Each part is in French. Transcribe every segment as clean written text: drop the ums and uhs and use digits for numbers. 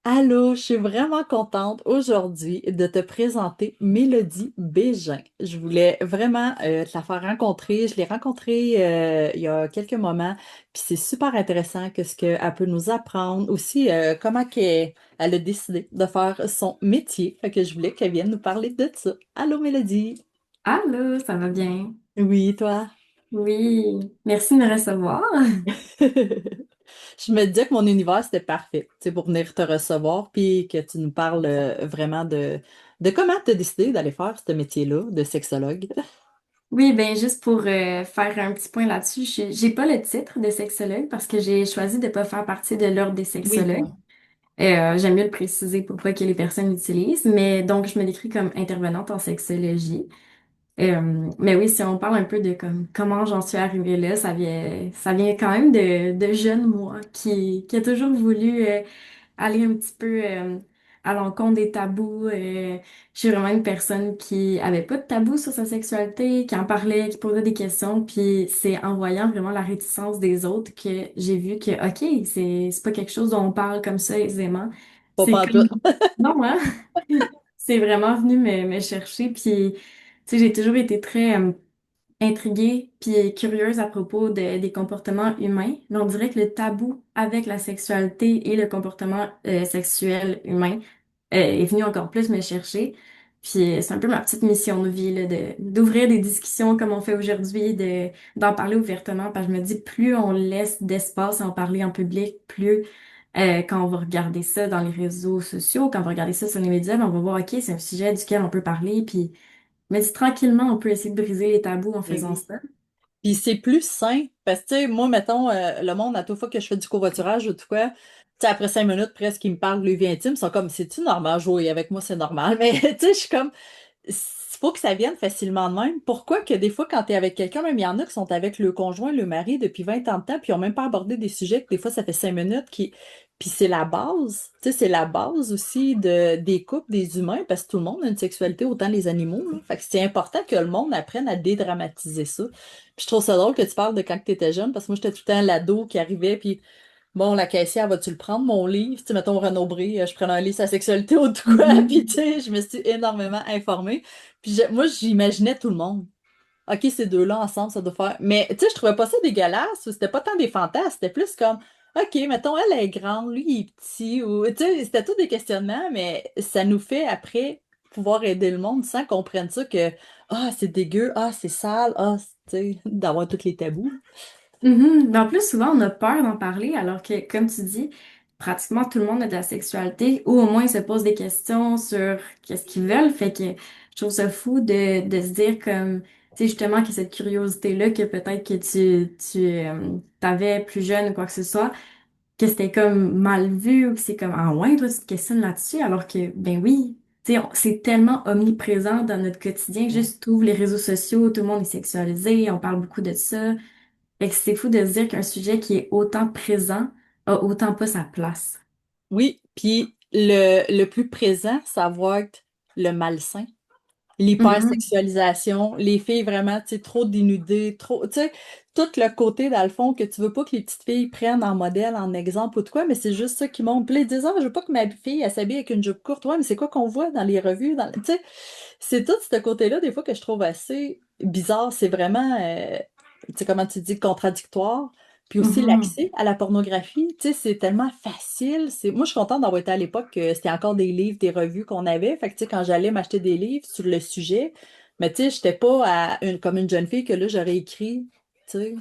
Allô, je suis vraiment contente aujourd'hui de te présenter Mélodie Bégin. Je voulais vraiment te la faire rencontrer. Je l'ai rencontrée il y a quelques moments, puis c'est super intéressant que ce qu'elle peut nous apprendre. Aussi, comment elle a décidé de faire son métier. Fait que je voulais qu'elle vienne nous parler de ça. Allô, Mélodie. Allô, ça va bien? Oui, toi? Oui, merci de me recevoir. Je me disais que mon univers, c'était parfait, tu sais, pour venir te recevoir, puis que tu nous parles vraiment de comment tu as décidé d'aller faire ce métier-là de sexologue. Oui, ben juste pour faire un petit point là-dessus, j'ai pas le titre de sexologue parce que j'ai choisi de pas faire partie de l'ordre des Oui, sexologues. ouais. J'aime mieux le préciser pour pas que les personnes l'utilisent, mais donc je me décris comme intervenante en sexologie. Mais oui, si on parle un peu de comme comment j'en suis arrivée là, ça vient quand même de jeune moi qui a toujours voulu aller un petit peu à l'encontre des tabous. Je suis vraiment une personne qui avait pas de tabou sur sa sexualité, qui en parlait, qui posait des questions, puis c'est en voyant vraiment la réticence des autres que j'ai vu que, OK, c'est pas quelque chose dont on parle comme ça aisément. Pas C'est pantoute. comme, non, hein? C'est vraiment venu me chercher, puis, tu sais, j'ai toujours été très intriguée puis curieuse à propos des comportements humains. Mais on dirait que le tabou avec la sexualité et le comportement sexuel humain est venu encore plus me chercher. Puis c'est un peu ma petite mission de vie, là, d'ouvrir des discussions comme on fait aujourd'hui, d'en parler ouvertement, parce que je me dis, plus on laisse d'espace à en parler en public, plus quand on va regarder ça dans les réseaux sociaux, quand on va regarder ça sur les médias, ben, on va voir, OK, c'est un sujet duquel on peut parler, puis mais si tranquillement, on peut essayer de briser les tabous en Ben faisant oui. ça. Puis c'est plus sain, parce que, tu sais, moi, mettons, le monde, à toute fois que je fais du covoiturage ou de quoi, tu sais, après 5 minutes, presque, ils me parlent de leur vie intime, ils sont comme, c'est-tu normal jouer avec moi, c'est normal. Mais, tu sais, je suis comme, il faut que ça vienne facilement de même. Pourquoi que des fois, quand tu es avec quelqu'un, même il y en a qui sont avec le conjoint, le mari depuis 20 ans de temps, puis ils n'ont même pas abordé des sujets que des fois, ça fait 5 minutes. Puis c'est la base, tu sais, c'est la base aussi des couples, des humains, parce que tout le monde a une sexualité, autant les animaux, là. Fait que c'est important que le monde apprenne à dédramatiser ça. Puis je trouve ça drôle que tu parles de quand tu étais jeune, parce que moi, j'étais tout le temps l'ado qui arrivait, puis bon, la caissière, vas-tu le prendre, mon livre? Tu sais, mettons, Renaud Bré, je prenais un livre sur la sexualité ou de quoi, puis tu Mhm. sais, je me suis énormément informée. Puis moi, j'imaginais tout le monde. OK, ces deux-là ensemble, ça doit faire. Mais tu sais, je trouvais pas ça dégueulasse, ou c'était pas tant des fantasmes, c'était plus comme, OK, mettons, elle est grande, lui, il est petit, ou tu sais, c'était tout des questionnements, mais ça nous fait après pouvoir aider le monde sans qu'on prenne ça que, ah, c'est dégueu, ah, c'est sale, ah, tu sais, d'avoir tous les tabous. Mhm. Mais en plus, souvent, on a peur d'en parler, alors que, comme tu dis, pratiquement tout le monde a de la sexualité, ou au moins ils se pose des questions sur qu'est-ce qu'ils veulent. Fait que je trouve ça fou de se dire comme, tu sais, justement, que cette curiosité-là, que peut-être que tu t'avais plus jeune ou quoi que ce soit, que c'était comme mal vu ou que c'est comme ah ouais toi tu te questionnes là-dessus alors que ben oui tu sais c'est tellement omniprésent dans notre quotidien juste tu ouvres les réseaux sociaux tout le monde est sexualisé on parle beaucoup de ça fait que c'est fou de se dire qu'un sujet qui est autant présent a autant pas sa place. Oui, puis le plus présent, ça va être le malsain. Mhm. L'hypersexualisation, les filles vraiment, tu sais, trop dénudées, trop, tu sais, tout le côté, dans le fond, que tu veux pas que les petites filles prennent en modèle, en exemple ou de quoi, mais c'est juste ça qui monte. Puis là, ils disent, ah, je veux pas que ma fille, elle s'habille avec une jupe courte. Ouais, mais c'est quoi qu'on voit dans les revues, tu sais, c'est tout ce côté-là, des fois, que je trouve assez bizarre. C'est vraiment, tu sais, comment tu dis, contradictoire. Puis aussi Mhm. l'accès à la pornographie, tu sais, c'est tellement facile. Moi, je suis contente d'avoir été à l'époque que c'était encore des livres, des revues qu'on avait. Fait que, tu sais, quand j'allais m'acheter des livres sur le sujet, mais tu sais, j'étais pas comme une jeune fille que là, j'aurais écrit, tu sais,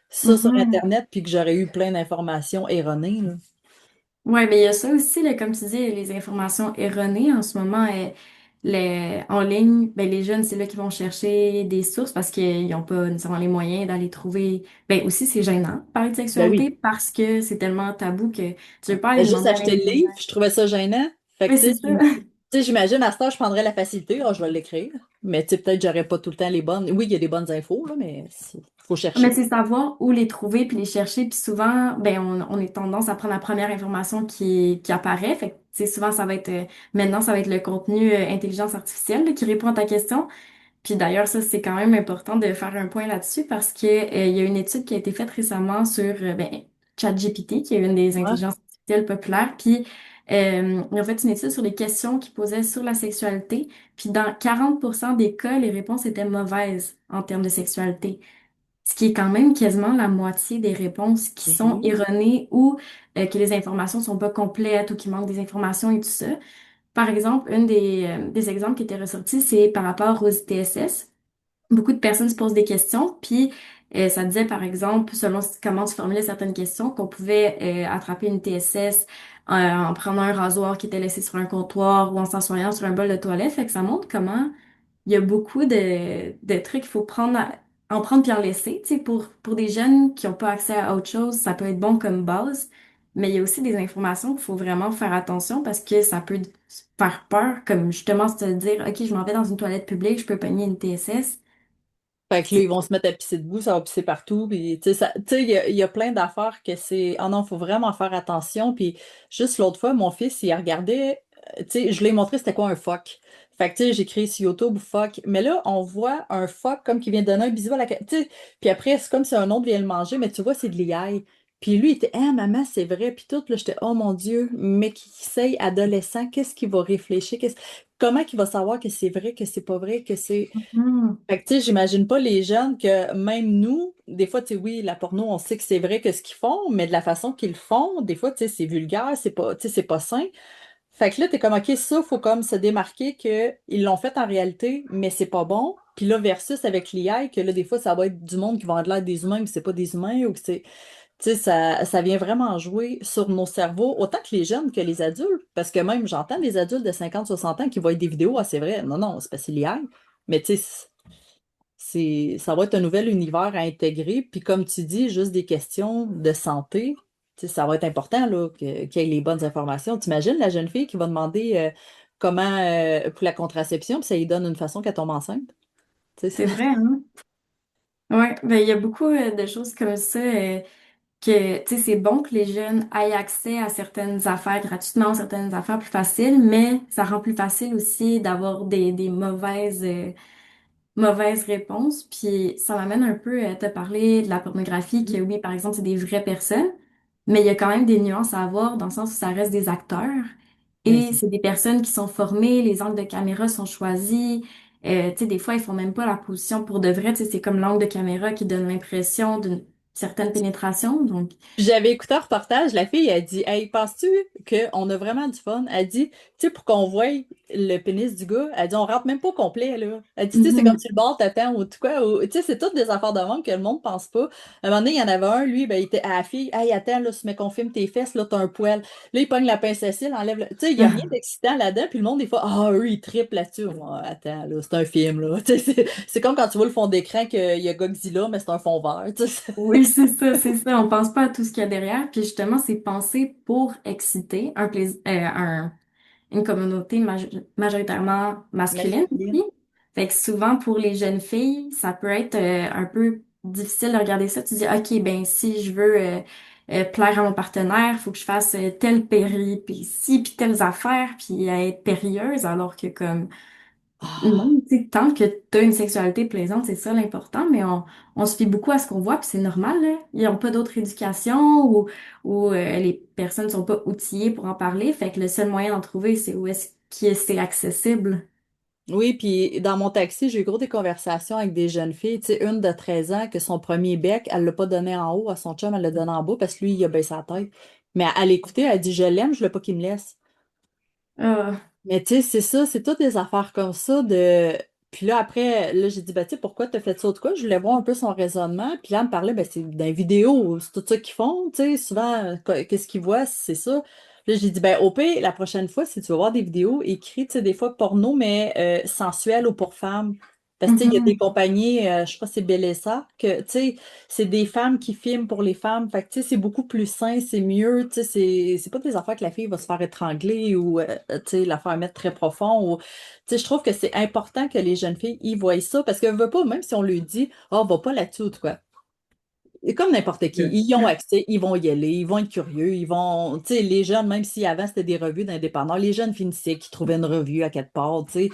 ça sur Mhm. Internet, puis que j'aurais eu plein d'informations erronées, là. Ouais, mais il y a ça aussi, là, comme tu dis, les informations erronées en ce moment, en ligne, ben, les jeunes, c'est là qu'ils vont chercher des sources parce qu'ils n'ont pas nécessairement les moyens d'aller trouver. Ben aussi, c'est gênant de parler de Ben sexualité oui. parce que c'est tellement tabou que tu veux pas aller Ben, juste demander à acheter le livre, l'intervenant. je trouvais ça gênant. Fait que, Oui, c'est ça. tu sais, j'imagine à ce temps, je prendrais la facilité. Ah, je vais l'écrire. Mais, tu sais, peut-être que j'aurais pas tout le temps les bonnes. Oui, il y a des bonnes infos, là, mais faut Mais chercher. c'est savoir où les trouver puis les chercher. Puis souvent, ben, on est tendance à prendre la première information qui apparaît. Fait que, tu sais, souvent, ça va être, maintenant, ça va être le contenu intelligence artificielle là, qui répond à ta question. Puis d'ailleurs, ça, c'est quand même important de faire un point là-dessus parce que, il y a une étude qui a été faite récemment sur ben, ChatGPT, qui est une des Ouais. intelligences artificielles populaires. Puis Ils ont fait une étude sur les questions qu'ils posaient sur la sexualité, puis dans 40% des cas, les réponses étaient mauvaises en termes de sexualité. Ce qui est quand même quasiment la moitié des réponses qui Ben sont oui. erronées ou que les informations sont pas complètes ou qu'il manque des informations et tout ça. Par exemple, des exemples qui étaient ressortis, c'est par rapport aux ITSS. Beaucoup de personnes se posent des questions, puis ça disait, par exemple, selon comment tu formulais certaines questions, qu'on pouvait attraper une TSS en prenant un rasoir qui était laissé sur un comptoir ou en s'assoyant sur un bol de toilette. Fait que ça montre comment il y a beaucoup de trucs qu'il faut en prendre puis en laisser. Tu sais, pour des jeunes qui n'ont pas accès à autre chose, ça peut être bon comme base, mais il y a aussi des informations qu'il faut vraiment faire attention parce que ça peut faire peur, comme justement se dire, OK, je m'en vais dans une toilette publique, je peux pogner une TSS. Fait que là, ils vont se mettre à pisser debout, ça va pisser partout. Puis, tu sais, il y a plein d'affaires que c'est. Oh non, faut vraiment faire attention. Puis, juste l'autre fois, mon fils, il regardait. Tu sais, je lui ai montré c'était quoi un phoque. Fait que, tu sais, j'ai écrit sur YouTube phoque. Mais là, on voit un phoque comme qui vient de donner un bisou à la. Tu sais, puis après, c'est comme si un autre vient le manger, mais tu vois, c'est de l'ail. Puis lui, il était, ah, maman, c'est vrai. Puis tout, là, j'étais, oh mon Dieu, mais qui sait, adolescent, qu'est-ce qu'il va réfléchir? Comment qu'il va savoir que c'est vrai, que c'est pas vrai, que c'est. Mhm. Fait que, tu sais, j'imagine pas les jeunes que même nous, des fois, tu sais, oui, la porno, on sait que c'est vrai que ce qu'ils font, mais de la façon qu'ils le font, des fois, tu sais, c'est vulgaire, c'est pas, tu sais, c'est pas sain. Fait que là, t'es comme, OK, ça, faut comme se démarquer que ils l'ont fait en réalité, mais c'est pas bon. Puis là, versus avec l'IA, que là, des fois, ça va être du monde qui va avoir l'air des humains, mais c'est pas des humains, ou que c'est, tu sais, ça vient vraiment jouer sur nos cerveaux, autant que les jeunes que les adultes. Parce que même, j'entends des adultes de 50 60 ans qui voient des vidéos, ah, c'est vrai. Non, non, c'est pas c'est l'IA. Mais tu sais, ça va être un nouvel univers à intégrer. Puis comme tu dis, juste des questions de santé, tu sais, ça va être important là, qu'il y ait les bonnes informations. T'imagines la jeune fille qui va demander comment pour la contraception, puis ça lui donne une façon qu'elle tombe enceinte. Tu sais, C'est vrai, hein? Ouais, ben il y a beaucoup de choses comme ça que, tu sais, c'est bon que les jeunes aient accès à certaines affaires gratuitement, certaines affaires plus faciles, mais ça rend plus facile aussi d'avoir des mauvaises réponses. Puis ça m'amène un peu à te parler de la pornographie, que oui, par exemple, c'est des vraies personnes, mais il y a quand même des nuances à avoir dans le sens où ça reste des acteurs. ben, Et c'est des personnes qui sont formées, les angles de caméra sont choisis. Tu sais, des fois, ils font même pas la position pour de vrai. Tu sais, c'est comme l'angle de caméra qui donne l'impression d'une certaine pénétration. Donc, j'avais écouté un reportage, la fille a dit, hey, penses-tu qu'on a vraiment du fun? Elle dit, tu sais, pour qu'on voie le pénis du gars, elle dit, on rentre même pas au complet, là. Elle dit, tu sais, c'est comme mhm, sur le bord, t'attends ou tout quoi. Tu sais, c'est toutes des affaires de monde que le monde pense pas. À un moment donné, il y en avait un, lui, ben, il était à la fille, hey, attends, là, mais qu'on filme tes fesses, là, t'as un poil. Là, il pogne la pince à cils, enlève le. Tu sais, il y a rien d'excitant là-dedans, puis le monde, des fois, ah, eux, ils trippent là-dessus. Ouais, attends, là, c'est un film, là. Tu sais, c'est comme quand tu vois le fond d'écran qu'il y a Godzilla, mais c'est un fond vert, tu sais. oui, c'est ça, c'est ça. On pense pas à tout ce qu'il y a derrière. Puis justement, c'est pensé pour exciter un plaisir, une communauté majoritairement masculine Masculine. aussi. Fait que souvent, pour les jeunes filles, ça peut être un peu difficile de regarder ça. Tu dis, OK, ben si je veux plaire à mon partenaire, faut que je fasse telle péripétie, puis telles affaires, puis être périlleuse, alors que comme Ah. non, tu sais, tant que tu as une sexualité plaisante, c'est ça l'important, mais on se fie beaucoup à ce qu'on voit, puis c'est normal, là. Ils n'ont pas d'autre éducation ou les personnes ne sont pas outillées pour en parler, fait que le seul moyen d'en trouver, c'est où est-ce que c'est accessible. Oui, puis dans mon taxi, j'ai eu gros des conversations avec des jeunes filles. Tu sais, une de 13 ans, que son premier bec, elle l'a pas donné en haut à son chum, elle l'a donné en bas parce que lui, il a baissé la tête. Mais à l'écouter, elle dit, je l'aime, je veux pas qu'il me laisse. Ah, Mais tu sais, c'est ça, c'est toutes des affaires comme ça de. Puis là, après, là, j'ai dit, bah, tu sais, pourquoi t'as fait ça ou de quoi? Je voulais voir un peu son raisonnement. Puis là, elle me parlait, ben, c'est dans les vidéos, c'est tout ça qu'ils font, tu sais, souvent, qu'est-ce qu'ils voient, c'est ça. Là, j'ai dit, ben, au pire, la prochaine fois, si tu vas voir des vidéos écrites, tu sais, des fois porno, mais sensuelles ou pour femmes. Parce que, tu sais, il y a des mhm. compagnies, je crois que c'est Bellesa, que, tu sais, c'est des femmes qui filment pour les femmes. Fait que, tu sais, c'est beaucoup plus sain, c'est mieux. Tu sais, c'est pas des affaires que la fille va se faire étrangler ou, tu sais, la faire mettre très profond. Ou, tu sais, je trouve que c'est important que les jeunes filles y voient ça parce que, veut pas, même si on lui dit, oh, va pas là-dessus ou quoi. Et comme n'importe qui, ils y ont accès, ils vont y aller, ils vont être curieux, ils vont, tu sais, les jeunes, même si avant c'était des revues d'indépendants, les jeunes finissaient qui trouvaient une revue à quelque part, tu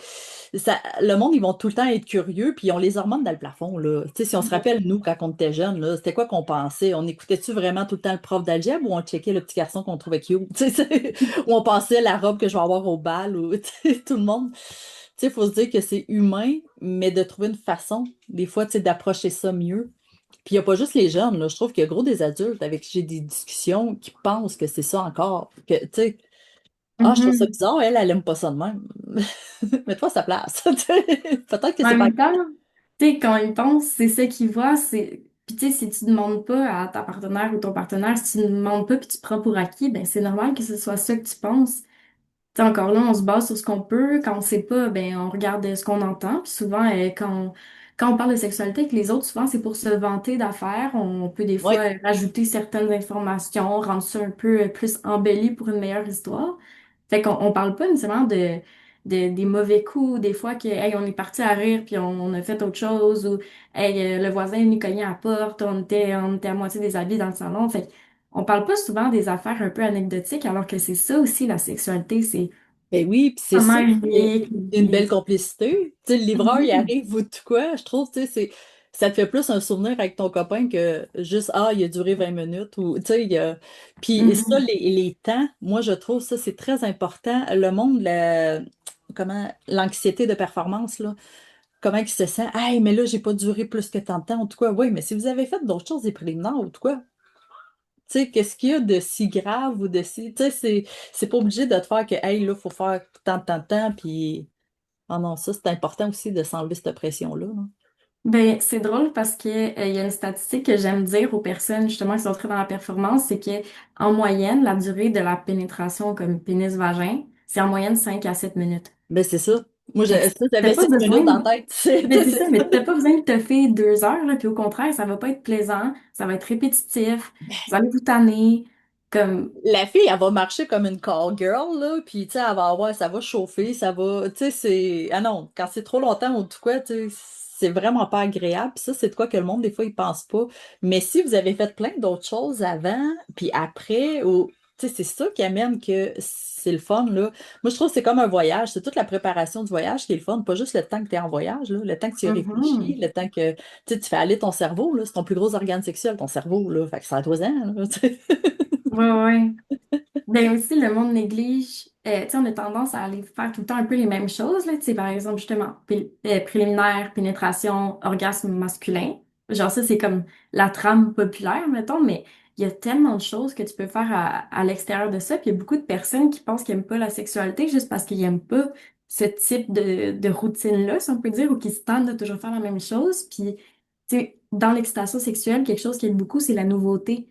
sais. Le monde, ils vont tout le temps être curieux, puis ils ont les hormones dans le plafond, là. Tu sais, si on se rappelle, nous, quand on était jeunes, là, c'était quoi qu'on pensait? On écoutait-tu vraiment tout le temps le prof d'algèbre ou on checkait le petit garçon qu'on trouvait cute? Tu sais, ou on pensait la robe que je vais avoir au bal, ou, tu sais, tout le monde. Tu sais, il faut se dire que c'est humain, mais de trouver une façon, des fois, tu sais, d'approcher ça mieux. Puis il n'y a pas juste les jeunes, là. Je trouve qu'il y a gros des adultes avec qui j'ai des discussions qui pensent que c'est ça encore. Que, tu sais, ah, je trouve ça Mhm. bizarre, elle aime pas ça de même. Mets-toi à sa place. Tu sais. Peut-être que Mais c'est en pas. même temps, tu sais, quand ils pensent, c'est ça qu'ils voient, c'est... Puis tu sais, si tu demandes pas à ta partenaire ou ton partenaire, si tu ne demandes pas puis tu prends pour acquis, ben c'est normal que ce soit ça que tu penses. T'sais, encore là, on se base sur ce qu'on peut. Quand on sait pas, ben on regarde ce qu'on entend. Puis souvent, quand on parle de sexualité avec les autres, souvent c'est pour se vanter d'affaires. On peut des Oui. fois rajouter certaines informations, rendre ça un peu plus embelli pour une meilleure histoire. Fait qu'on parle pas nécessairement des mauvais coups, des fois que hey, on est parti à rire puis on a fait autre chose, ou hey, le voisin est venu cogner à la porte, on était à moitié déshabillés dans le salon. Fait on parle pas souvent des affaires un peu anecdotiques, alors que c'est ça aussi la sexualité, c'est Ben oui, puis c'est ça comment qui est lier une belle les... complicité. Tu sais, le livreur, il Mhm. arrive, vous de quoi, je trouve, tu sais, ça te fait plus un souvenir avec ton copain que juste, ah, il a duré 20 minutes, ou, tu sais, Puis ça, Mhm. les temps, moi, je trouve ça, c'est très important. Le monde, l'anxiété de performance, là, comment il se sent? Ah, mais là, j'ai pas duré plus que tant de temps, en tout cas, oui, mais si vous avez fait d'autres choses des préliminaires, ou tout quoi, tu sais, qu'est-ce qu'il y a de si grave ou de si. Tu sais, c'est pas obligé de te faire que, hey, là, faut faire tant de temps, puis. Ah non, ça, c'est important aussi de s'enlever cette pression-là, là. Ben, c'est drôle parce que, il y a une statistique que j'aime dire aux personnes justement qui sont très dans la performance, c'est que en moyenne, la durée de la pénétration comme pénis-vagin, c'est en moyenne 5 à 7 minutes. Ben, c'est ça. Moi, Fait que t'as j'avais pas 7 minutes besoin dans la tête. mais c'est ça, mais t'as pas besoin de te faire 2 heures, là, puis au contraire, ça va pas être plaisant, ça va être répétitif, vous allez vous tanner, comme, La fille, elle va marcher comme une call girl, là, puis, tu sais, elle va avoir, ça va chauffer, ça va, tu sais, c'est. Ah non, quand c'est trop longtemps ou tout quoi, tu sais, c'est vraiment pas agréable. Puis ça, c'est de quoi que le monde, des fois, il pense pas. Mais si vous avez fait plein d'autres choses avant, puis après, ou, tu sais, c'est ça qui amène que c'est le fun, là. Moi, je trouve que c'est comme un voyage. C'est toute la préparation du voyage qui est le fun, pas juste le temps que tu es en voyage, là, le temps que tu y réfléchis, mhm. le temps que, tu sais, tu fais aller ton cerveau, là. C'est ton plus gros organe sexuel, ton cerveau, là. Fait que c'est à toi, là, tu sais. Ouais, ouais. Ben aussi, le monde néglige, tu sais, on a tendance à aller faire tout le temps un peu les mêmes choses, là, tu sais, par exemple, justement, préliminaire, pénétration, orgasme masculin. Genre ça, c'est comme la trame populaire, mettons, mais il y a tellement de choses que tu peux faire à l'extérieur de ça, puis il y a beaucoup de personnes qui pensent qu'ils n'aiment pas la sexualité juste parce qu'ils n'aiment pas ce type de routine-là, si on peut dire, ou qui se tentent de toujours faire la même chose, puis, tu sais, dans l'excitation sexuelle, quelque chose qui aide beaucoup, c'est la nouveauté.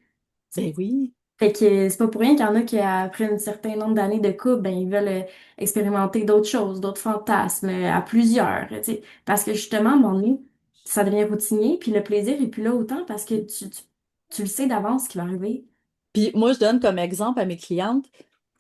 Ben oui. Fait que c'est pas pour rien qu'il y en a qui, après un certain nombre d'années de couple, ben, ils veulent expérimenter d'autres choses, d'autres fantasmes, à plusieurs, tu sais. Parce que justement, à un moment donné, ça devient routinier, puis le plaisir est plus là autant parce que tu le sais d'avance ce qui va arriver. Puis moi, je donne comme exemple à mes clientes,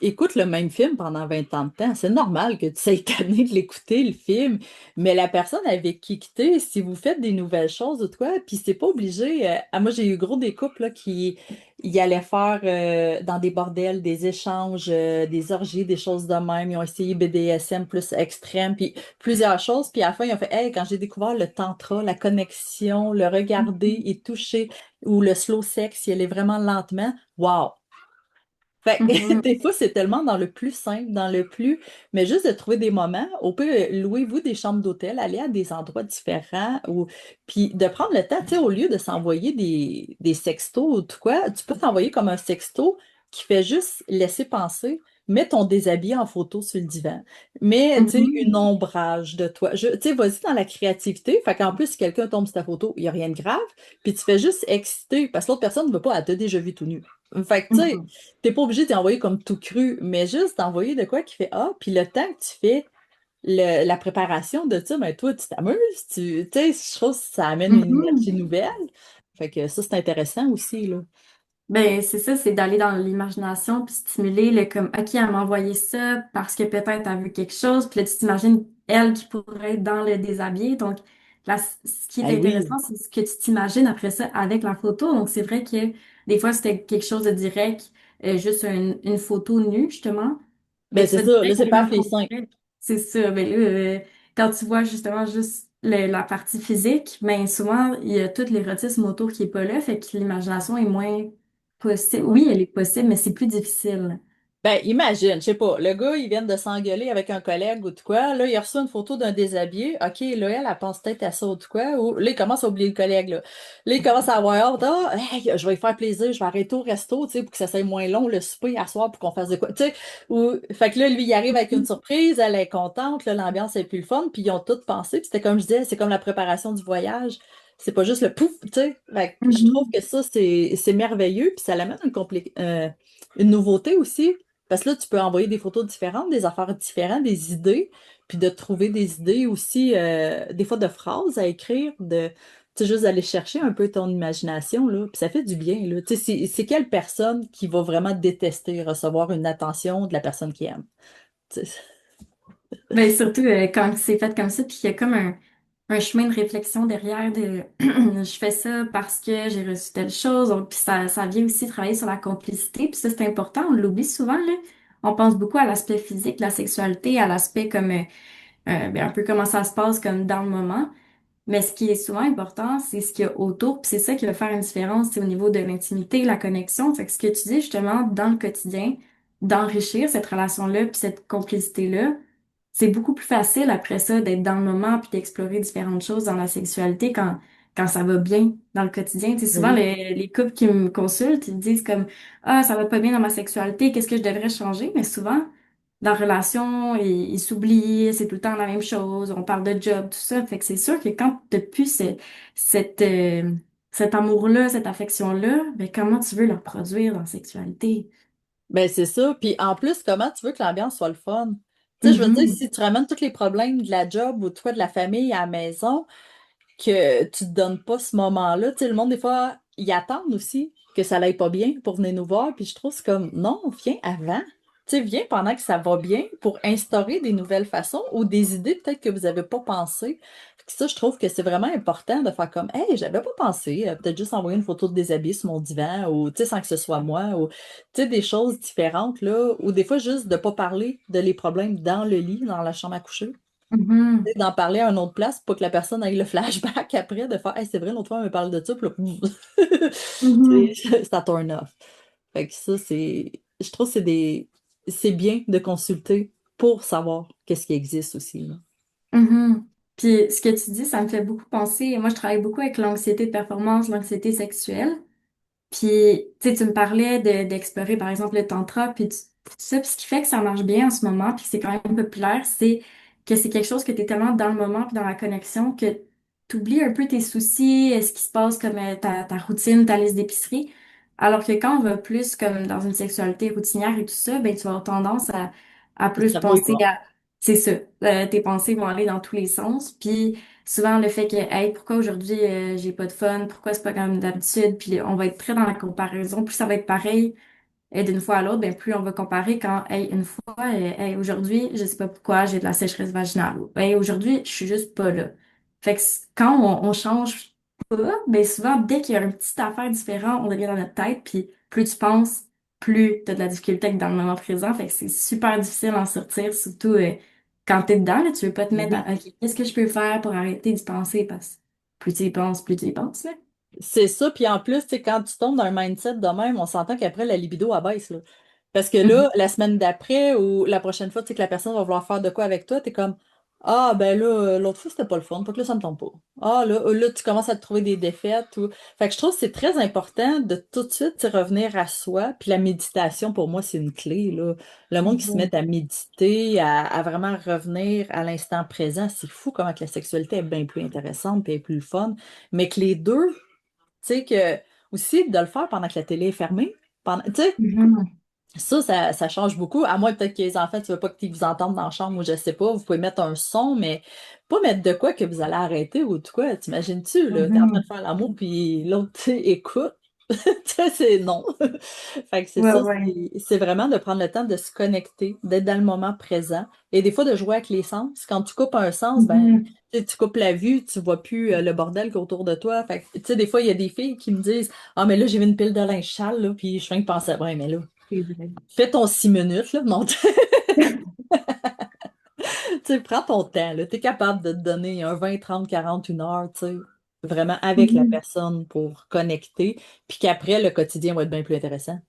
écoute le même film pendant 20 ans de temps. C'est normal que tu sois tanné de l'écouter, le film, mais la personne avec qui quitter, si vous faites des nouvelles choses ou quoi, puis c'est pas obligé. Moi, j'ai eu gros des couples là, qui y allaient faire dans des bordels, des échanges, des orgies, des choses de même. Ils ont essayé BDSM plus extrême, puis plusieurs choses. Puis à la fin, ils ont fait, hey, quand j'ai découvert le tantra, la connexion, le regarder et toucher, ou le slow sex, y aller vraiment lentement. Wow! Fait que, Mhm. des fois, c'est tellement dans le plus simple, dans le plus. Mais juste de trouver des moments, au peut louez-vous des chambres d'hôtel, aller à des endroits différents, ou puis de prendre le temps, tu sais, au lieu de s'envoyer des sextos ou tout quoi, tu peux t'envoyer comme un sexto qui fait juste laisser penser. Mets ton déshabillé en photo sur le divan. Mets, tu sais, une Mhm. ombrage de toi. Tu sais, vas-y dans la créativité. Fait qu'en plus, si quelqu'un tombe sur ta photo, il n'y a rien de grave. Puis tu fais juste exciter parce que l'autre personne ne veut pas, elle t'a déjà vu tout nu. Fait que, tu sais, Mhm. t'es pas obligé d'envoyer comme tout cru, mais juste d'envoyer de quoi qui fait ah, puis le temps que tu fais la préparation de ça, ben toi, tu t'amuses, tu sais, je trouve que ça amène une énergie Mhm. nouvelle. Fait que ça, c'est intéressant aussi, là. Ben, c'est ça, c'est d'aller dans l'imagination puis stimuler le comme, OK, elle m'a envoyé ça parce que peut-être elle a vu quelque chose, puis là, tu t'imagines elle qui pourrait être dans le déshabillé. Donc, ce qui est Ben oui. intéressant, c'est ce que tu t'imagines après ça avec la photo. Donc, c'est vrai que des fois, c'était quelque chose de direct, juste une photo nue, justement. Ben Mais tu c'est vas ça, là, direct c'est avec pas le les seins. concret. C'est ça. Mais là, quand tu vois justement juste la partie physique, ben souvent, il y a tout l'érotisme autour qui est pas là, fait que l'imagination est moins possible. Oui, elle est possible, mais c'est plus difficile. Ben, imagine, je sais pas, le gars, il vient de s'engueuler avec un collègue ou de quoi, là, il a reçu une photo d'un déshabillé, ok, là, elle pense peut-être à ça ou de quoi, ou là, il commence à oublier le collègue, là. Là, il commence à avoir hâte, ah, hey, je vais lui faire plaisir, je vais arrêter au resto, tu sais, pour que ça soit moins long, le souper à soir, pour qu'on fasse de quoi, tu sais, ou, fait que là, lui, il arrive avec une surprise, elle est contente, là, l'ambiance est plus le fun, puis ils ont tout pensé, puis c'était comme je disais, c'est comme la préparation du voyage, c'est pas juste le pouf, tu sais, fait que je trouve Mhm. que ça, c'est merveilleux, puis ça l'amène une nouveauté aussi. Parce que là, tu peux envoyer des photos différentes, des affaires différentes, des idées, puis de trouver des idées aussi, des fois de phrases à écrire, tu sais, juste d'aller chercher un peu ton imagination, là, puis ça fait du bien, là. Tu sais, c'est quelle personne qui va vraiment détester recevoir une attention de la personne qui aime? Tu sais. Ben, surtout quand c'est fait comme ça, puis il y a comme un chemin de réflexion derrière de je fais ça parce que j'ai reçu telle chose. Donc, puis ça vient aussi travailler sur la complicité, puis ça, c'est important, on l'oublie souvent, là. On pense beaucoup à l'aspect physique, la sexualité, à l'aspect comme ben, un peu comment ça se passe comme dans le moment. Mais ce qui est souvent important, c'est ce qu'il y a autour, puis c'est ça qui va faire une différence, c'est au niveau de l'intimité, la connexion. Fait que ce que tu dis justement dans le quotidien, d'enrichir cette relation-là, puis cette complicité-là, c'est beaucoup plus facile après ça d'être dans le moment puis d'explorer différentes choses dans la sexualité quand ça va bien dans le quotidien. Tu sais, Ben souvent, oui. les couples qui me consultent, ils me disent comme, ah, ça va pas bien dans ma sexualité, qu'est-ce que je devrais changer? Mais souvent, dans la relation, ils s'oublient, c'est tout le temps la même chose, on parle de job, tout ça. Fait que c'est sûr que quand t'as plus cette, cet amour-là, cette affection-là, ben comment tu veux le reproduire dans la sexualité? Ben, c'est ça. Puis en plus, comment tu veux que l'ambiance soit le fun? Tu sais, je veux dire, Mhm. si tu ramènes tous les problèmes de la job ou toi de la famille à la maison, que tu te donnes pas ce moment-là. Tu sais, le monde, des fois, ils attendent aussi que ça n'aille pas bien pour venir nous voir. Puis je trouve que c'est comme, non, viens avant. Tu sais, viens pendant que ça va bien pour instaurer des nouvelles façons ou des idées peut-être que vous n'avez pas pensé. Fait que ça, je trouve que c'est vraiment important de faire comme, hey, j'avais pas pensé, peut-être juste envoyer une photo de déshabillé sur mon divan ou, tu sais, sans que ce soit moi ou, tu sais, des choses différentes, là, ou des fois juste de pas parler de les problèmes dans le lit, dans la chambre à coucher Mhm. d'en parler à une autre place pour que la personne ait le flashback après de faire Hey, c'est vrai, l'autre fois, on me parle de ça, puis là, Mhm. ça turn off. Fait que ça, c'est. Je trouve que c'est bien de consulter pour savoir qu'est-ce qui existe aussi, là. Mhm. Puis ce que tu dis, ça me fait beaucoup penser. Moi, je travaille beaucoup avec l'anxiété de performance, l'anxiété sexuelle. Puis, tu sais, tu me parlais d'explorer, par exemple, le tantra, puis tout ça. Puis ce qui fait que ça marche bien en ce moment, puis que c'est quand même populaire, c'est que c'est quelque chose que tu es tellement dans le moment, puis dans la connexion, que tu oublies un peu tes soucis, ce qui se passe comme ta routine, ta liste d'épicerie. Alors que quand on va plus comme dans une sexualité routinière et tout ça, ben tu vas avoir tendance à Le plus cerveau est penser mort. à... C'est ça. Tes pensées vont aller dans tous les sens. Puis souvent, le fait que, hey, pourquoi aujourd'hui j'ai pas de fun, pourquoi c'est pas comme d'habitude, puis on va être très dans la comparaison, plus ça va être pareil d'une fois à l'autre, ben plus on va comparer quand, hey, une fois, hey, aujourd'hui, je sais pas pourquoi j'ai de la sécheresse vaginale, ou hey, aujourd'hui, je suis juste pas là. Fait que quand on change pas, ben souvent, dès qu'il y a une petite affaire différente, on devient dans notre tête, puis plus tu penses, plus t'as de la difficulté que dans le moment présent, fait que c'est super difficile d'en sortir, surtout quand t'es dedans, là, tu veux pas te Mais mettre oui. à, OK, qu'est-ce que je peux faire pour arrêter d'y penser, parce que plus tu y penses, là. C'est ça, puis en plus, tu sais, quand tu tombes dans un mindset de même, on s'entend qu'après, la libido abaisse, là. Parce que Mhm. là, la semaine d'après ou la prochaine fois, tu sais, que la personne va vouloir faire de quoi avec toi, t'es comme, ah, ben là, l'autre fois, c'était pas le fun, fait que là, ça me tombe pas. Ah, là, tu commences à te trouver des défaites. Ou... Fait que je trouve que c'est très important de tout de suite, tu sais, revenir à soi. Puis la méditation, pour moi, c'est une clé, là. Le monde qui se met Mhm. à méditer, à vraiment revenir à l'instant présent, c'est fou comment que la sexualité est bien plus intéressante puis est plus fun. Mais que les deux, tu sais, que aussi de le faire pendant que la télé est fermée. Tu sais, Mhm. ça change beaucoup. À moins peut-être que les enfants, tu veux pas qu'ils vous entendent dans la chambre ou je sais pas, vous pouvez mettre un son, mais pas mettre de quoi que vous allez arrêter ou de quoi. T'imagines-tu, là, t'es en train de Mhm. faire l'amour puis l'autre, tu sais, écoute. Tu sais, c'est non. Fait que c'est Ouais, ça, ouais. c'est vraiment de prendre le temps de se connecter, d'être dans le moment présent et des fois de jouer avec les sens. Quand tu coupes un sens, ben, Mhm. tu sais, tu coupes la vue, tu vois plus le bordel qu'il y a autour de toi. Fait que, tu sais, des fois, il y a des filles qui me disent, ah, mais là, j'ai vu une pile de linge sale, là, puis je viens de penser, ouais, mais là, C'est vrai. fais ton 6 minutes, là, non, tu sais, prends ton temps, là, t'es capable de te donner un 20, 30, 40, 1 heure, tu sais, vraiment avec la Mhm. personne pour connecter, puis qu'après, le quotidien va être bien plus intéressant.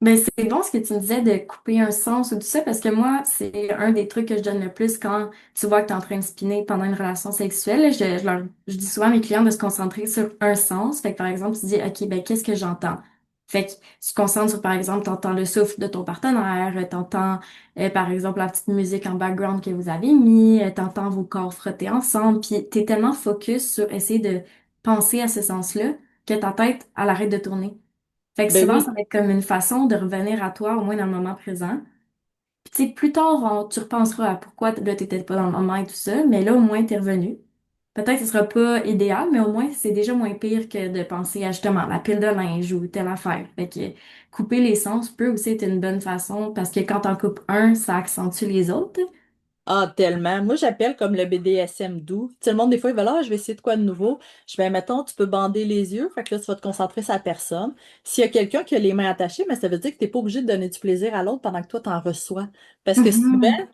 Ben, c'est bon ce que tu me disais de couper un sens ou tout ça, parce que moi, c'est un des trucs que je donne le plus quand tu vois que tu es en train de spinner pendant une relation sexuelle. Je dis souvent à mes clients de se concentrer sur un sens. Fait que par exemple, tu dis, OK, ben, qu'est-ce que j'entends? Fait que tu te concentres sur, par exemple, t'entends le souffle de ton partenaire, t'entends, par exemple, la petite musique en background que vous avez mis, t'entends vos corps frotter ensemble, puis t'es tellement focus sur essayer de penser à ce sens-là que ta tête, elle arrête de tourner. Fait que Ben souvent, ça oui. va être comme une façon de revenir à toi, au moins dans le moment présent. Puis tu sais, plus tard, tu repenseras à pourquoi là, t'étais pas dans le moment et tout ça, mais là, au moins, t'es revenu. Peut-être que ce sera pas idéal, mais au moins, c'est déjà moins pire que de penser à justement la pile de linge ou telle affaire. Fait que couper les sens peut aussi être une bonne façon parce que quand t'en coupes un, ça accentue les autres. Ah, tellement. Moi, j'appelle comme le BDSM doux. Tu sais, le monde, des fois, il va là, ah, je vais essayer de quoi de nouveau. Je vais, mettons, tu peux bander les yeux. Fait que là, tu vas te concentrer sur la personne. S'il y a quelqu'un qui a les mains attachées, mais ça veut dire que t'es pas obligé de donner du plaisir à l'autre pendant que toi, t'en reçois. Parce que souvent, Mhm.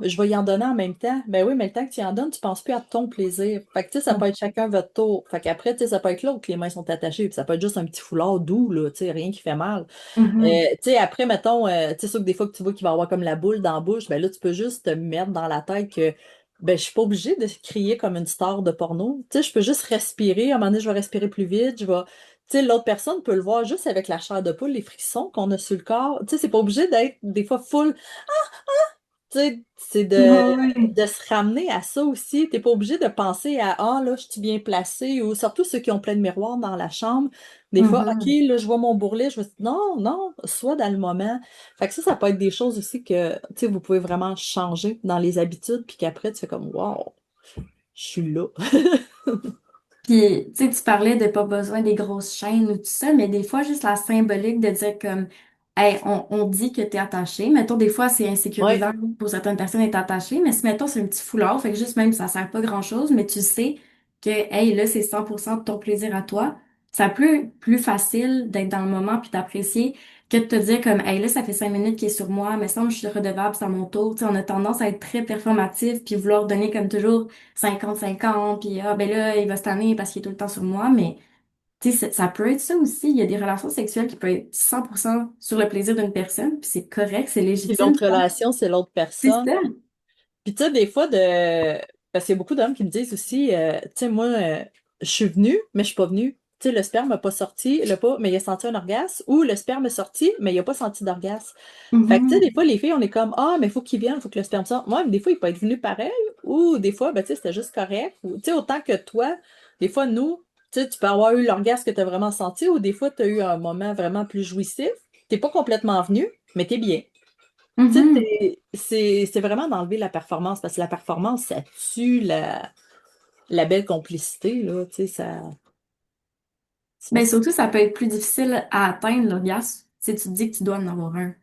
je vais y en donner en même temps. Ben oui, mais le temps que tu y en donnes, tu penses plus à ton plaisir. Fait que, tu sais, ça peut être chacun votre tour. Fait qu'après, tu sais, ça peut être l'autre que les mains sont attachées. Puis ça peut être juste un petit foulard doux, là, tu sais, rien qui fait mal. Mhm. Tu sais, après, mettons, tu sais, sûr que des fois que tu vois qu'il va y avoir comme la boule dans la bouche, ben là, tu peux juste te mettre dans la tête que ben, je suis pas obligée de crier comme une star de porno. Tu sais, je peux juste respirer. À un moment donné, je vais respirer plus vite. Tu sais, l'autre personne peut le voir juste avec la chair de poule, les frissons qu'on a sur le corps. Tu sais, c'est pas obligé d'être des fois full. Tu sais, c'est Ouais. de se ramener à ça aussi. T'es pas obligé de penser à ah là, je suis bien placée ou surtout ceux qui ont plein de miroirs dans la chambre. Des fois, OK, Mhm. là, je vois mon bourrelet, je me dis non, non, sois dans le moment. Fait que ça peut être des choses aussi que tu sais, vous pouvez vraiment changer dans les habitudes, puis qu'après, tu fais comme wow, je suis là. Puis, tu sais, tu parlais de pas besoin des grosses chaînes ou tout ça, mais des fois, juste la symbolique de dire comme, hey, on dit que t'es attaché. Mettons, des fois, c'est Ouais. insécurisant pour certaines personnes d'être attaché, mais si, mettons, c'est un petit foulard, fait que juste même, ça sert pas grand-chose, mais tu sais que, hey, là, c'est 100% de ton plaisir à toi. Ça peut plus facile d'être dans le moment puis d'apprécier que de te dire comme, hey, là, ça fait 5 minutes qu'il est sur moi, mais semble que je suis redevable, c'est à mon tour. Tu sais, on a tendance à être très performatif puis vouloir donner comme toujours 50-50, puis ah ben là, il va se tanner parce qu'il est tout le temps sur moi, mais tu sais, ça peut être ça aussi. Il y a des relations sexuelles qui peuvent être 100% sur le plaisir d'une personne, puis c'est correct, c'est Puis légitime. l'autre relation, c'est l'autre C'est personne. ça. Puis tu sais, des fois, parce qu'il y a beaucoup d'hommes qui me disent aussi, tu sais, moi, je suis venue, mais je suis pas venue. Tu sais, le sperme n'a pas sorti, mais il a senti un orgasme, ou le sperme est sorti, mais il a pas senti d'orgasme. Fait que tu sais, des Mhm. fois, les filles, on est comme, ah, mais il faut qu'il vienne, il faut que le sperme sorte. Moi, des fois, il peut être venu pareil, ou des fois, ben, tu sais, c'était juste correct. Ou, tu sais, autant que toi, des fois, nous, tu sais, tu peux avoir eu l'orgasme que tu as vraiment senti, ou des fois, tu as eu un moment vraiment plus jouissif. T'es pas complètement venu, mais t'es bien. Tu sais, Mhm. c'est vraiment d'enlever la performance, parce que la performance, ça tue la belle complicité, là, tu sais, ça... Sinon, Ben surtout, ça peut être plus difficile à atteindre l'orgasme si tu te dis que tu dois en avoir un.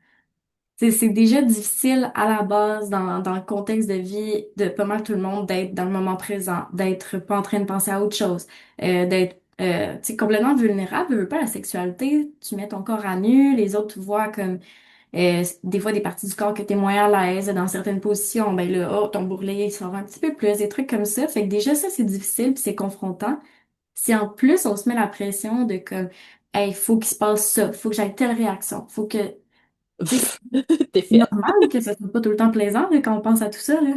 C'est déjà difficile à la base dans le contexte de vie de pas mal tout le monde d'être dans le moment présent, d'être pas en train de penser à autre chose, d'être tu sais, complètement vulnérable. Veux pas la sexualité, tu mets ton corps à nu, les autres te voient comme des fois des parties du corps que t'es moins à l'aise dans certaines positions, ben là, oh, ton bourrelet il sort un petit peu plus, des trucs comme ça. Fait que déjà ça c'est difficile puis c'est confrontant. Si en plus on se met la pression de comme hey, faut qu'il se passe ça, faut que j'aille telle réaction, faut que tu sais, t'es c'est fait. normal que ça soit pas tout le temps plaisant là, quand on pense à tout ça, là.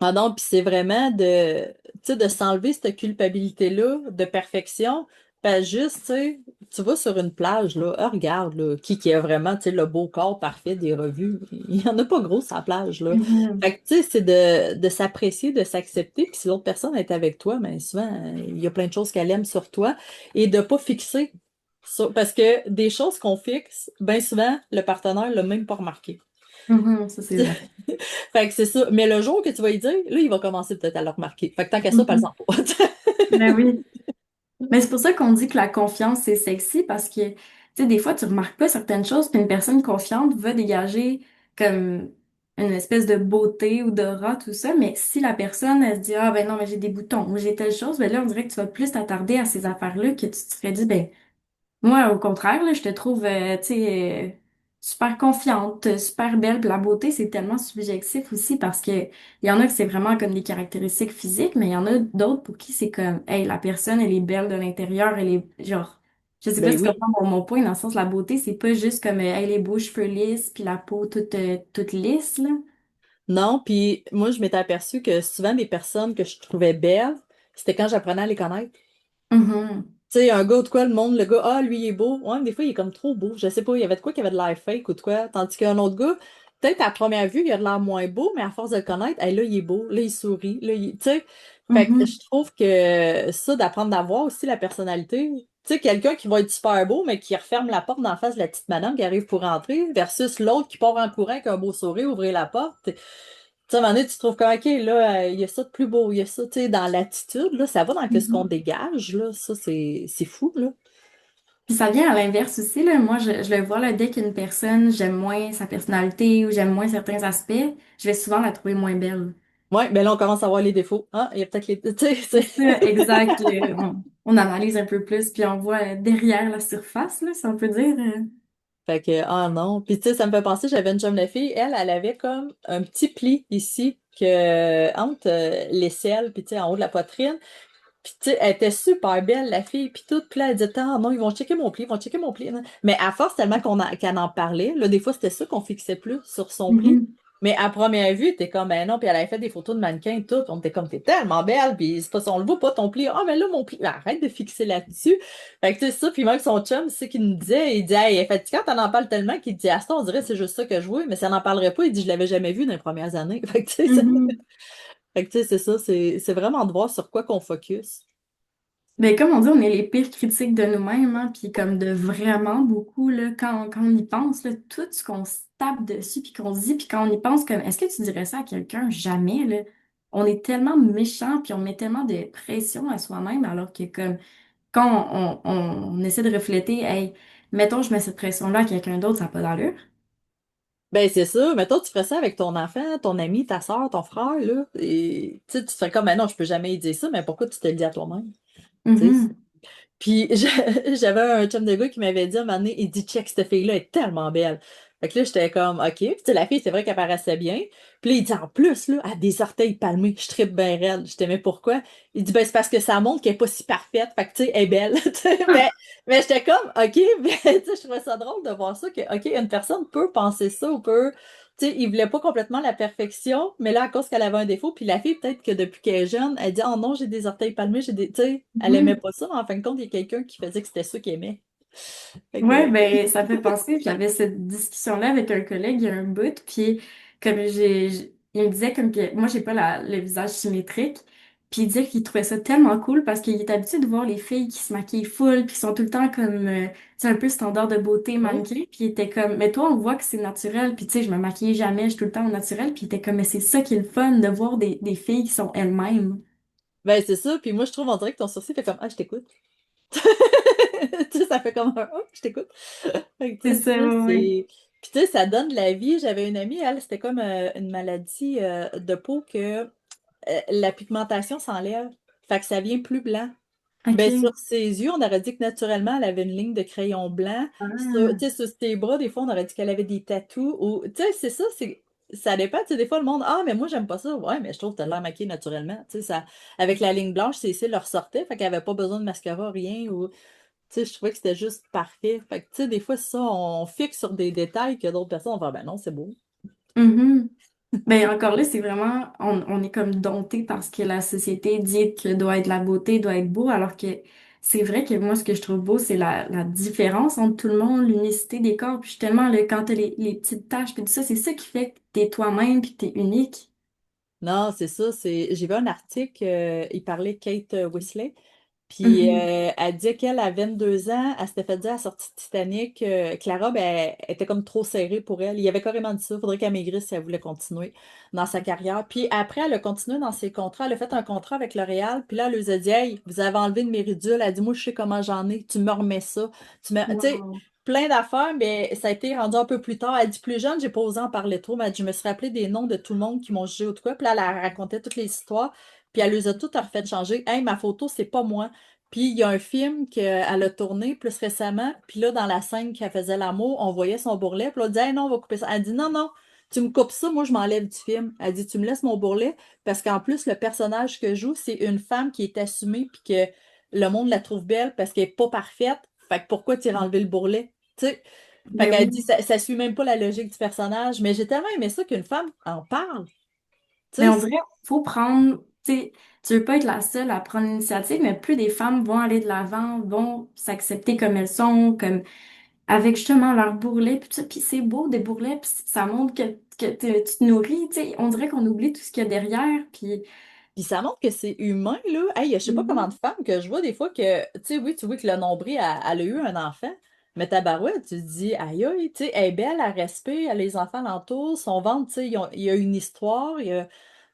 Ah non, puis c'est vraiment tu sais, de s'enlever cette culpabilité-là de perfection. Pas juste, tu sais, tu vas sur une plage, là, ah, regarde, là, qui a vraiment, tu sais, le beau corps parfait des revues. Il y en a pas gros sur la plage, là. Mhm. Fait que, tu sais, c'est de s'apprécier, de s'accepter. Puis si l'autre personne est avec toi, ben souvent, il y a plein de choses qu'elle aime sur toi. Et de pas fixer. Parce que des choses qu'on fixe, bien souvent, le partenaire l'a même pas remarqué. Mhm, ça c'est vrai. Fait que c'est ça. Mais le jour que tu vas y dire, là, il va commencer peut-être à le remarquer. Fait que tant qu'à ça, pas le Mhm. sent pas. Ben oui. Mais c'est pour ça qu'on dit que la confiance, c'est sexy parce que, tu sais, des fois, tu remarques pas certaines choses, puis une personne confiante va dégager comme une espèce de beauté ou d'aura, tout ça. Mais si la personne, elle se dit, ah ben non, mais j'ai des boutons ou j'ai telle chose, ben là, on dirait que tu vas plus t'attarder à ces affaires-là que tu te serais dit, ben, moi, au contraire, là, je te trouve, tu sais, super confiante, super belle. Puis la beauté, c'est tellement subjectif aussi parce que il y en a que c'est vraiment comme des caractéristiques physiques, mais il y en a d'autres pour qui c'est comme, hey, la personne, elle est belle de l'intérieur, elle est genre, je sais pas Ben si tu oui. comprends mon point, dans le sens, la beauté, c'est pas juste comme, hey, les beaux cheveux lisses, puis la peau toute lisse, là. Non, puis moi, je m'étais aperçue que souvent, des personnes que je trouvais belles, c'était quand j'apprenais à les connaître. Mhm. Tu sais, un gars ou de quoi, le monde, le gars, ah, lui, il est beau. Ouais, mais des fois, il est comme trop beau. Je sais pas, il y avait de quoi qui avait de l'air fake ou de quoi. Tandis qu'un autre gars, peut-être à première vue, il a de l'air moins beau, mais à force de le connaître, hey, là, il est beau. Là, il sourit. Là, tu sais, fait que je Mhm. trouve que ça, d'apprendre à voir aussi la personnalité. Tu sais, quelqu'un qui va être super beau, mais qui referme la porte d'en face de la petite madame qui arrive pour rentrer, versus l'autre qui part en courant avec un beau sourire, ouvrir la porte. Tu sais, à un moment donné, tu trouves que, OK, là, il y a ça de plus beau, il y a ça, tu sais, dans l'attitude, là, ça va dans ce qu'on Mhm. dégage, là, ça, c'est fou, là. Puis ça vient à l'inverse aussi, là. Moi, je le vois, là, dès qu'une personne, j'aime moins sa personnalité ou j'aime moins certains aspects, je vais souvent la trouver moins belle. Ouais, ben là, on commence à voir les défauts. Ah, il y a peut-être les, tu sais, C'est ça, exact. On analyse un peu plus, puis on voit derrière la surface, là, si on peut dire. Fait que, ah non. Puis, tu sais, ça me fait penser, j'avais une jeune de fille, elle avait comme un petit pli ici, entre l'aisselle, puis, tu sais, en haut de la poitrine. Puis, tu sais, elle était super belle, la fille, puis tout. Puis là, elle disait, ah non, ils vont checker mon pli, ils vont checker mon pli. Mais à force, tellement qu'elle en parlait, là, des fois, c'était ça qu'on fixait plus sur son pli. Mhm. Mais à première vue, t'es comme, ben non, puis elle avait fait des photos de mannequins et tout. On était comme, t'es tellement belle, puis c'est pas si on le voit pas ton pli. Ah, mais là, mon pli, ben, arrête de fixer là-dessus. Fait que, tu sais, ça, puis même son chum, c'est ce qu'il nous disait. Il dit, hey, elle est fatigante, on en parle tellement qu'il dit, à ça, on dirait, c'est juste ça que je vois, mais ça n'en parlerait pas. Il dit, je l'avais jamais vu dans les premières années. Fait que, tu sais, Mhm. fait que, tu sais, c'est ça, c'est vraiment de voir sur quoi qu'on focus. Ben, comme on dit, on est les pires critiques de nous-mêmes, hein, puis comme de vraiment beaucoup, là, quand on y pense, là, tout ce qu'on se tape dessus, puis qu'on se dit, puis quand on y pense, comme, est-ce que tu dirais ça à quelqu'un? Jamais, là. On est tellement méchant, puis on met tellement de pression à soi-même, alors que comme, quand on essaie de refléter, hey, mettons, je mets cette pression-là à quelqu'un d'autre, ça n'a pas d'allure. Ben, c'est ça. Mettons, tu ferais ça avec ton enfant, ton ami, ta soeur, ton frère, là. Et, tu sais, tu serais comme, ben non, je peux jamais lui dire ça, mais pourquoi tu te le dis à toi-même? Tu sais, Mhm. puis j'avais un chum de gars qui m'avait dit un moment donné, il dit, check, cette fille-là est tellement belle. Fait que là, j'étais comme, OK. Puis tu sais, la fille, c'est vrai qu'elle paraissait bien. Puis là, il dit, en plus, là, elle a des orteils palmés. Je trippe bien raide. Je t'aimais pourquoi? Il dit, ben, c'est parce que ça montre qu'elle est pas si parfaite. Fait que, tu sais, elle est belle. Tu sais, mais j'étais comme, OK. Mais, tu sais, je trouvais ça drôle de voir ça, que, OK, une personne peut penser ça ou peut. Tu sais, il voulait pas complètement la perfection, mais là, à cause qu'elle avait un défaut, puis la fille, peut-être que depuis qu'elle est jeune, elle dit, oh non, j'ai des orteils palmés, j'ai des. Tu sais, elle aimait Mhm. pas ça, mais en fin de compte, il y a quelqu'un qui faisait que c'était ça qu'il aimait. Fait Ouais, que, ben ça fait penser, j'avais cette discussion-là avec un collègue il y a un bout, puis comme il me disait comme que moi j'ai pas le visage symétrique, puis il disait qu'il trouvait ça tellement cool parce qu'il est habitué de voir les filles qui se maquillent full, puis qui sont tout le temps comme tu sais, un peu standard de beauté ouais. mannequin, puis il était comme mais toi on voit que c'est naturel, puis tu sais je me maquillais jamais, je suis tout le temps au naturel, puis il était comme mais c'est ça qui est le fun de voir des filles qui sont elles-mêmes. Ben, c'est ça. Puis moi, je trouve, on dirait que ton sourcil fait comme, ah, je t'écoute. Tu sais, ça fait comme un, oh, je t'écoute. Fait que, C'est tu sais, ça, ça, ouais. c'est. Puis, tu sais, ça donne de la vie. J'avais une amie, elle, c'était comme une maladie de peau que la pigmentation s'enlève. Fait que ça vient plus blanc. Ben, sur OK. ses yeux, on aurait dit que naturellement, elle avait une ligne de crayon blanc. Tu sais, sur ses bras, des fois, on aurait dit qu'elle avait des tatous. Ou, tu sais, c'est ça, ça dépend. Tu sais, des fois, le monde, ah, mais moi, j'aime pas ça. Ouais, mais je trouve que t'as l'air maquillée naturellement. Tu sais, ça, avec la ligne blanche, ses cils leur sortaient. Fait qu'elle avait pas besoin de mascara, rien. Ou, tu sais, je trouvais que c'était juste parfait. Fait que, tu sais, des fois, ça, on fixe sur des détails que d'autres personnes vont faire, ben non, c'est beau. Mhm. Ben encore là, c'est vraiment, on est comme dompté parce que la société dit que doit être la beauté, doit être beau, alors que c'est vrai que moi, ce que je trouve beau, c'est la différence entre tout le monde, l'unicité des corps. Puis justement, là, quand t'as les petites taches, puis tout ça, c'est ça qui fait que t'es toi-même, puis que t'es unique. Non, c'est ça. J'ai vu un article, il parlait de Kate Winslet. Puis Mhm. elle disait qu'elle a 22 ans, elle s'était fait dire à la sortie de Titanic que la robe était comme trop serrée pour elle. Il avait carrément dit ça, il faudrait qu'elle maigrisse si elle voulait continuer dans sa carrière. Puis après, elle a continué dans ses contrats. Elle a fait un contrat avec L'Oréal, puis là, elle lui a dit: Hey, vous avez enlevé de mes ridules. Elle a dit: Moi, je sais comment j'en ai, tu me remets ça. Tu sais, Wow. plein d'affaires, mais ça a été rendu un peu plus tard. Elle dit: Plus jeune, j'ai pas osé en parler trop, mais elle dit: Je me suis rappelé des noms de tout le monde qui m'ont jugé ou de quoi. Puis là, elle racontait toutes les histoires. Puis elle les a toutes refait changer. Hey, ma photo, c'est pas moi. Puis il y a un film qu'elle a tourné plus récemment, puis là, dans la scène qu'elle faisait l'amour, on voyait son bourrelet, puis là, on dit: Hey, non, on va couper ça. Elle dit: Non, non, tu me coupes ça, moi, je m'enlève du film. Elle dit: Tu me laisses mon bourrelet, parce qu'en plus, le personnage que je joue, c'est une femme qui est assumée, puis que le monde la trouve belle parce qu'elle est pas parfaite. Fait que pourquoi tu enlevé le bourrelet? Tu sais? Fait Ben qu'elle oui. dit: Ça suit même pas la logique du personnage, mais j'ai tellement aimé ça qu'une femme en parle. Mais Tu on sais, dirait faut prendre, tu sais, tu veux pas être la seule à prendre l'initiative, mais plus des femmes vont aller de l'avant, vont s'accepter comme elles sont, comme avec justement leur bourrelet, puis tout ça, puis c'est beau des bourrelets, puis ça montre que tu te nourris, tu sais, on dirait qu'on oublie tout ce qu'il y a derrière, puis puis ça montre que c'est humain, là. Hey, je sais pas comment Mhm. de femmes que je vois des fois que, tu sais, oui, tu vois que le nombril, elle a eu un enfant, mais ta barouette, tu te dis: Aïe, aïe, tu sais, elle est belle, elle respect, elle a les enfants alentour, son ventre, tu sais, il y a une histoire,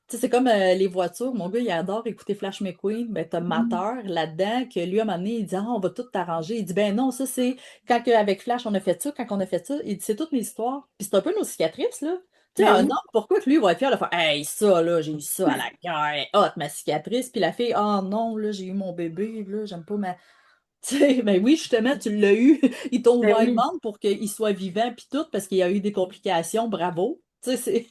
tu sais, c'est comme les voitures. Mon gars, il adore écouter Flash McQueen. Ben, t'as Mhm. Mater là-dedans, que lui, à un moment donné, il dit: Ah, on va tout t'arranger. Il dit: Ben non, ça, c'est avec Flash, on a fait ça, quand on a fait ça. Il dit: C'est toutes mes histoires. Puis c'est un peu nos cicatrices, là. Tu sais, Ben un homme, oui. pourquoi que lui, il va être fier de faire: Hey, ça, là, j'ai eu ça à la guerre. Hot, ma cicatrice. Puis la fille: Ah non, là, j'ai eu mon bébé, là, j'aime pas ma. Tu sais, ben oui, justement, tu l'as eu. Ils t'ont Ben ouvert le oui. ventre pour qu'il soit vivant, puis tout, parce qu'il y a eu des complications. Bravo. Tu sais, c'est.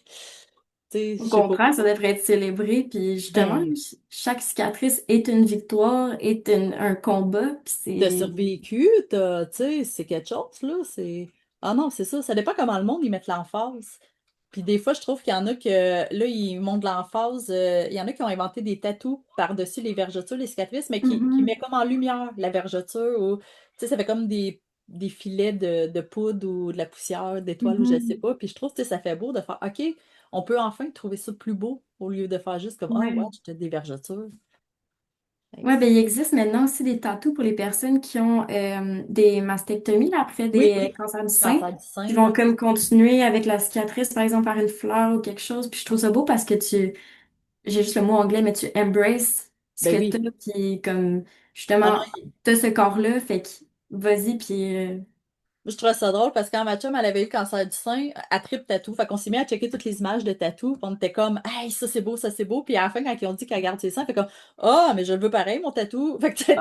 Tu sais, je Au sais pas. contraire, ça devrait être célébré, puis justement, Ben, chaque cicatrice est une victoire, est un combat, puis t'as c'est... survécu, tu sais, c'est quelque chose, là. Ah non, c'est ça. Ça dépend comment le monde y met l'emphase. Puis des fois, je trouve qu'il y en a que, là, ils montent de l'emphase. Il y en a qui ont inventé des tatous par-dessus les vergetures, les cicatrices, mais qui met Mhm. comme en lumière la vergeture ou, tu sais, ça fait comme des filets de poudre ou de la poussière, d'étoiles ou je sais Mhm. pas. Puis je trouve que ça fait beau de faire: OK, on peut enfin trouver ça plus beau au lieu de faire juste comme: Ah, ouais, Ouais. j'ai des vergetures. Fait que Ouais, ben il existe maintenant aussi des tatous pour les personnes qui ont des mastectomies là, après oui, des cancers du sein, cancer du sein, qui vont là. comme continuer avec la cicatrice, par exemple par une fleur ou quelque chose. Puis je trouve ça beau parce que j'ai juste le mot anglais, mais tu embraces ce Ben que t'as, oui. puis comme Ah non, justement t'as ce corps-là, fait que vas-y, puis je trouvais ça drôle parce que quand ma chum, elle avait eu le cancer du sein, elle tripe tatou. Fait qu'on s'est mis à checker toutes les images de tatou. Puis on était comme: Hey, ça c'est beau, ça c'est beau. Puis à la fin, quand ils ont dit qu'elle garde ses seins, elle fait comme: Ah, mais je le veux pareil, mon tatou. Fait que tu sais,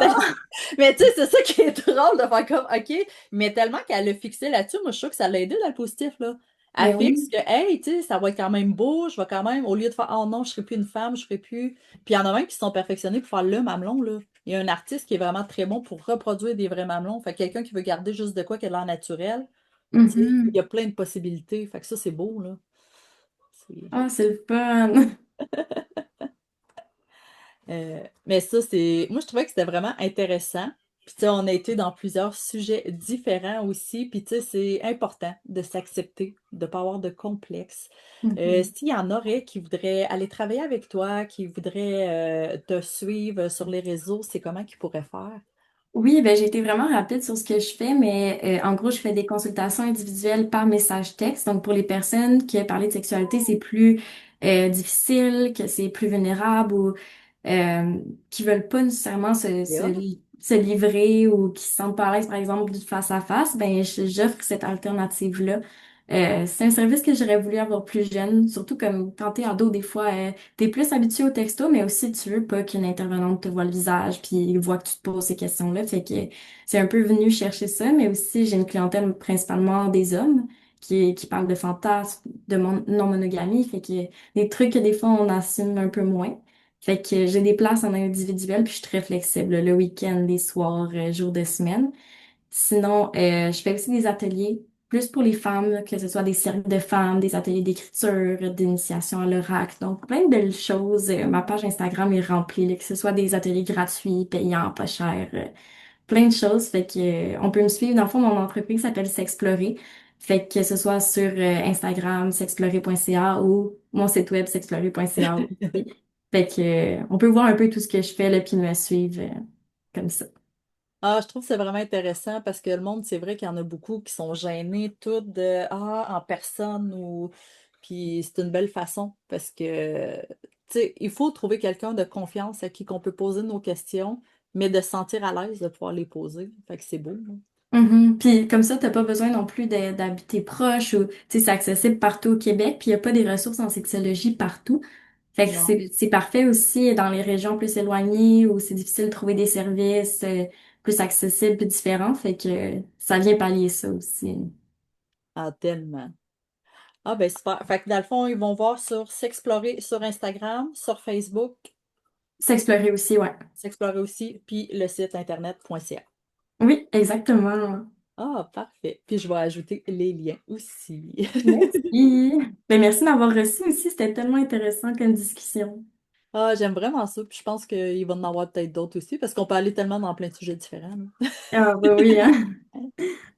mais tu sais, c'est ça qui est drôle de faire comme: OK. Mais tellement qu'elle a fixé là-dessus, moi je suis sûre que ça l'a aidé dans le positif, là. Elle ben fixe oui. que, hey, tu sais, ça va être quand même beau, je vais quand même, au lieu de faire: Oh non, je serai plus une femme, je serai plus. Puis il y en a même qui sont perfectionnés pour faire le mamelon, là. Il y a un artiste qui est vraiment très bon pour reproduire des vrais mamelons. Fait que quelqu'un qui veut garder juste de quoi qui a l'air naturel, tu sais, il y Mhm. a plein de possibilités. Fait que ça, c'est beau, là. C'est- Ah, c'est le fun. Mais ça, c'est. Moi, je trouvais que c'était vraiment intéressant. Puis, tu sais, on a été dans plusieurs sujets différents aussi. Puis, tu sais, c'est important de s'accepter, de ne pas avoir de complexe. Mhm. S'il y en aurait qui voudraient aller travailler avec toi, qui voudraient te suivre sur les réseaux, c'est comment qu'ils pourraient faire? Oui, ben j'ai été vraiment rapide sur ce que je fais, mais en gros, je fais des consultations individuelles par message texte. Donc, pour les personnes qui parler de sexualité, c'est plus difficile, que c'est plus vulnérable ou qui veulent pas nécessairement Yeah. se livrer ou qui se sentent pas à l'aise, par exemple, du face à face, ben j'offre cette alternative-là. C'est un service que j'aurais voulu avoir plus jeune, surtout comme quand t'es ado, des fois, t'es plus habitué au texto, mais aussi tu veux pas qu'une intervenante te voit le visage puis voit que tu te poses ces questions-là. Fait que c'est un peu venu chercher ça, mais aussi j'ai une clientèle principalement des hommes qui parlent de fantasmes, de non-monogamie, fait que des trucs que des fois on assume un peu moins. Fait que j'ai des places en individuel puis je suis très flexible, le week-end, les soirs, jours de semaine. Sinon, je fais aussi des ateliers, plus pour les femmes, que ce soit des cercles de femmes, des ateliers d'écriture, d'initiation à l'oracle. Donc, plein de belles choses. Ma page Instagram est remplie, là, que ce soit des ateliers gratuits, payants, pas chers, plein de choses. Fait que, on peut me suivre. Dans le fond, mon entreprise s'appelle S'Explorer. Fait que ce soit sur Instagram, s'explorer.ca ou mon site web, s'explorer.ca aussi. Fait que, on peut voir un peu tout ce que je fais, là, puis me suivre. comme ça. Ah, je trouve que c'est vraiment intéressant parce que le monde, c'est vrai qu'il y en a beaucoup qui sont gênés tout de en personne ou puis c'est une belle façon parce que tu sais, il faut trouver quelqu'un de confiance à qui qu'on peut poser nos questions, mais de se sentir à l'aise de pouvoir les poser. Fait que c'est beau, hein. Mhm. Puis comme ça, t'as pas besoin non plus d'habiter proche ou, tu sais, c'est accessible partout au Québec, puis il n'y a pas des ressources en sexologie partout. Fait que Non. c'est parfait aussi dans les régions plus éloignées où c'est difficile de trouver des services plus accessibles, plus différents. Fait que ça vient pallier ça aussi. Ah, tellement. Ah ben super. Fait que dans le fond, ils vont voir sur S'explorer sur Instagram, sur Facebook, S'explorer aussi, ouais. S'explorer aussi, puis le site internet.ca. Oui, exactement. Ah, parfait. Puis je vais ajouter les liens aussi. Merci. Ben, merci de m'avoir reçu aussi. C'était tellement intéressant comme discussion. Ah, j'aime vraiment ça. Puis je pense qu'il va en avoir peut-être d'autres aussi, parce qu'on peut aller tellement dans plein de sujets différents, là. Ah, bah oui, hein.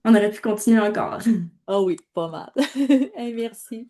On aurait pu continuer encore. Ah oui, pas mal. Hey, merci.